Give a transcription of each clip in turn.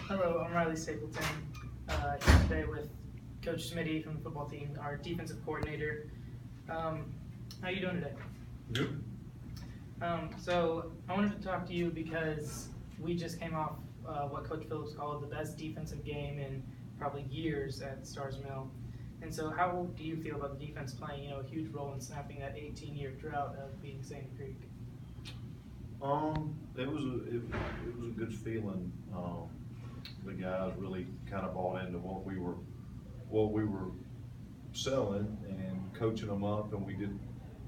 Hello, I'm Rilee Stapleton, here today with Coach Smitty from the football team, our defensive coordinator. How are you doing today? Good. So I wanted to talk to you because we just came off what Coach Phillips called the best defensive game in probably years at Stars Mill. And so how do you feel about the defense playing, a huge role in snapping that 18-year drought of beating Sandy Creek? It was a good feeling. The guys really kind of bought into what we were selling and coaching them up, and we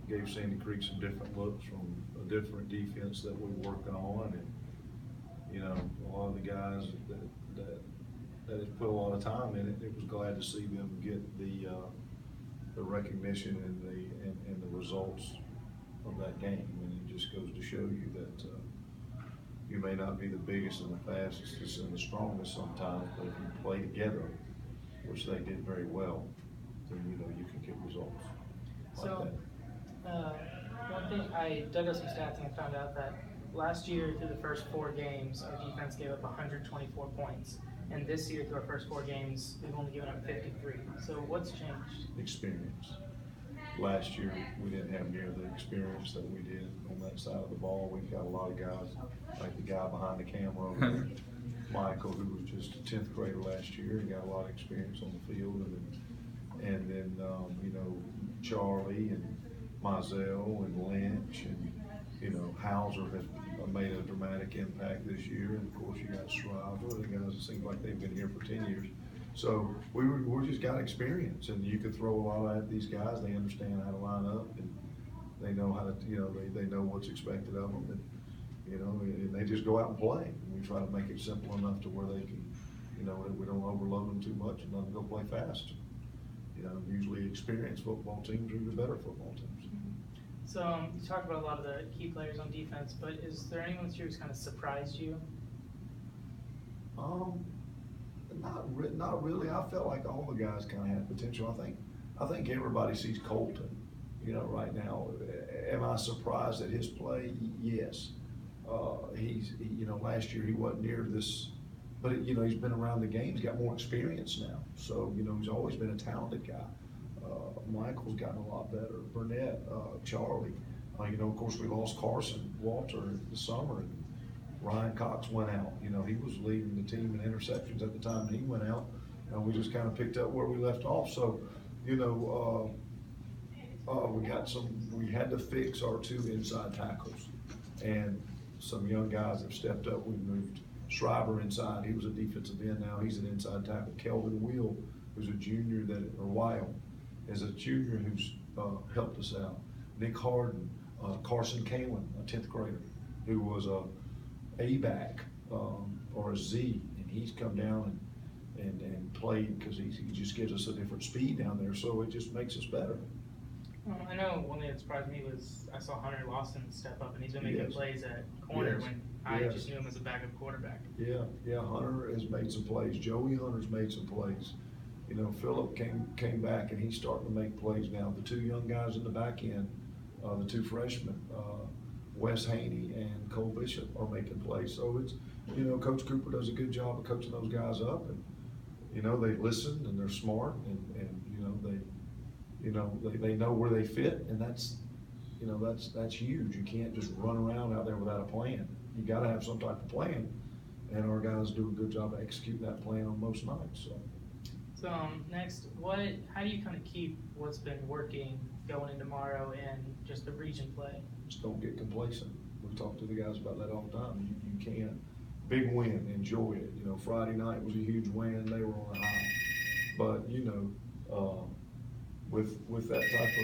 gave Sandy Creek some different looks from a different defense that we were working on, and a lot of the guys that has put a lot of time in it. It was glad to see them get the recognition and the results of that game, and it just goes to show you that you may not be the biggest and the fastest and the strongest sometimes, but if you play together, which they did very well, then you can get results like So, that. one thing, I dug up some stats and I found out that last year through the first 4 games, our defense gave up 124 points. And this year through our first 4 games, we've only given up 53. So what's changed? Experience. Last year, we didn't have near the experience that we did on that side of the ball. We've got a lot of guys, like the guy behind the camera over there, Michael, who was just a 10th grader last year and got a lot of experience on the field. And then Charlie and Mizell and Lynch and, Hauser has made a dramatic impact this year. And of course, you got Shriver, the guys that seem like they've been here for 10 years. So we just got experience, and you could throw a lot at these guys. They understand how to line up, and they know how to, they know what's expected of them, and they just go out and play. And we try to make it simple enough to where they can, we don't overload them too much and let them go play fast. Usually experienced football teams are the better football teams. So you talked about a lot of the key players on defense, but is there anyone this year who's kind of surprised you? Not really. I felt like all the guys kind of had potential. I think everybody sees Colton, right now. Am I surprised at his play? Yes. Last year he wasn't near this, but he's been around the game. He's got more experience now. So, he's always been a talented guy. Michael's gotten a lot better. Burnett, Charlie. Of course, we lost Carson Walter this summer, and Ryan Cox went out. He was leading the team in interceptions at the time, and he went out, and we just kind of picked up where we left off. So, we had to fix our 2 inside tackles, and some young guys have stepped up. We moved Shriver inside. He was a defensive end. Now he's an inside tackle. Kelvin Wheel, who's a junior Weil, is a junior who's helped us out. Nick Harden, Carson Kalen, a 10th grader, who was a back or a Z, and he's come down and played because he just gives us a different speed down there, so it just makes us better. I know one thing that surprised me was I saw Hunter Lawson step up, and he's been making plays at corner when I just knew him as a backup quarterback. Yeah, Hunter has made some plays. Joey Hunter's made some plays. Phillip came back, and he's starting to make plays now. The 2 young guys in the back end, the 2 freshmen, Wes Haney and Cole Bishop, are making plays. So it's, Coach Cooper does a good job of coaching those guys up, and they listen and they're smart, and they know where they fit, and that's huge. You can't just run around out there without a plan. You got to have some type of plan, and our guys do a good job of executing that plan on most nights. So next, how do you kind of keep what's been working going into tomorrow and just the region play? Just don't get complacent. We talk to the guys about that all the time. You can't. Big win, enjoy it. Friday night was a huge win. They were on a high. But, with that type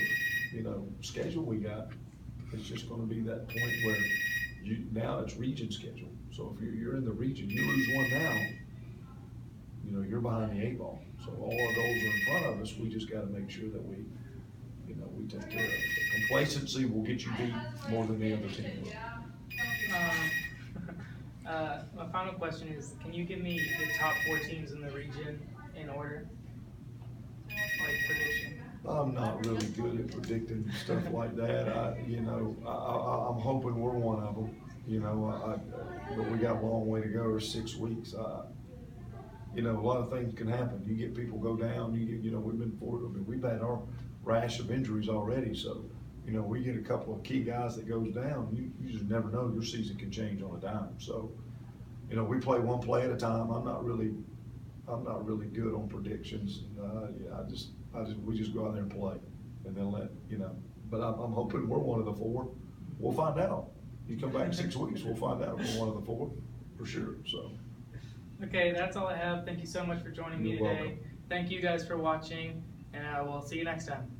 of, schedule we got, it's just going to be that point where now it's region schedule. So if you're in the region, you lose one now, you're behind the 8 ball. So all our goals are in front of us. We just got to make sure that we take care of it. The complacency will get you beat more than the other team will. My final question is, can you give me the top 4 teams in the region in order? Like prediction? I'm not really good at predicting stuff like that. I'm hoping we're one of them. But we got a long way to go, or 6 weeks. you know, a lot of things can happen. You get people go down, you know, we've had our rash of injuries already, so, you know, we get a couple of key guys that goes down, you just never know, your season can change on a dime. So, you know, we play one play at a time. I'm not really good on predictions. Yeah, we just go out there and play, and then you know. But I'm hoping we're one of the four. We'll find out. You come back in 6 weeks, we'll find out if we're one of the four, for sure, so. Okay, that's all I have. Thank you so much for joining me You're today. welcome. Thank you guys for watching, and we'll see you next time.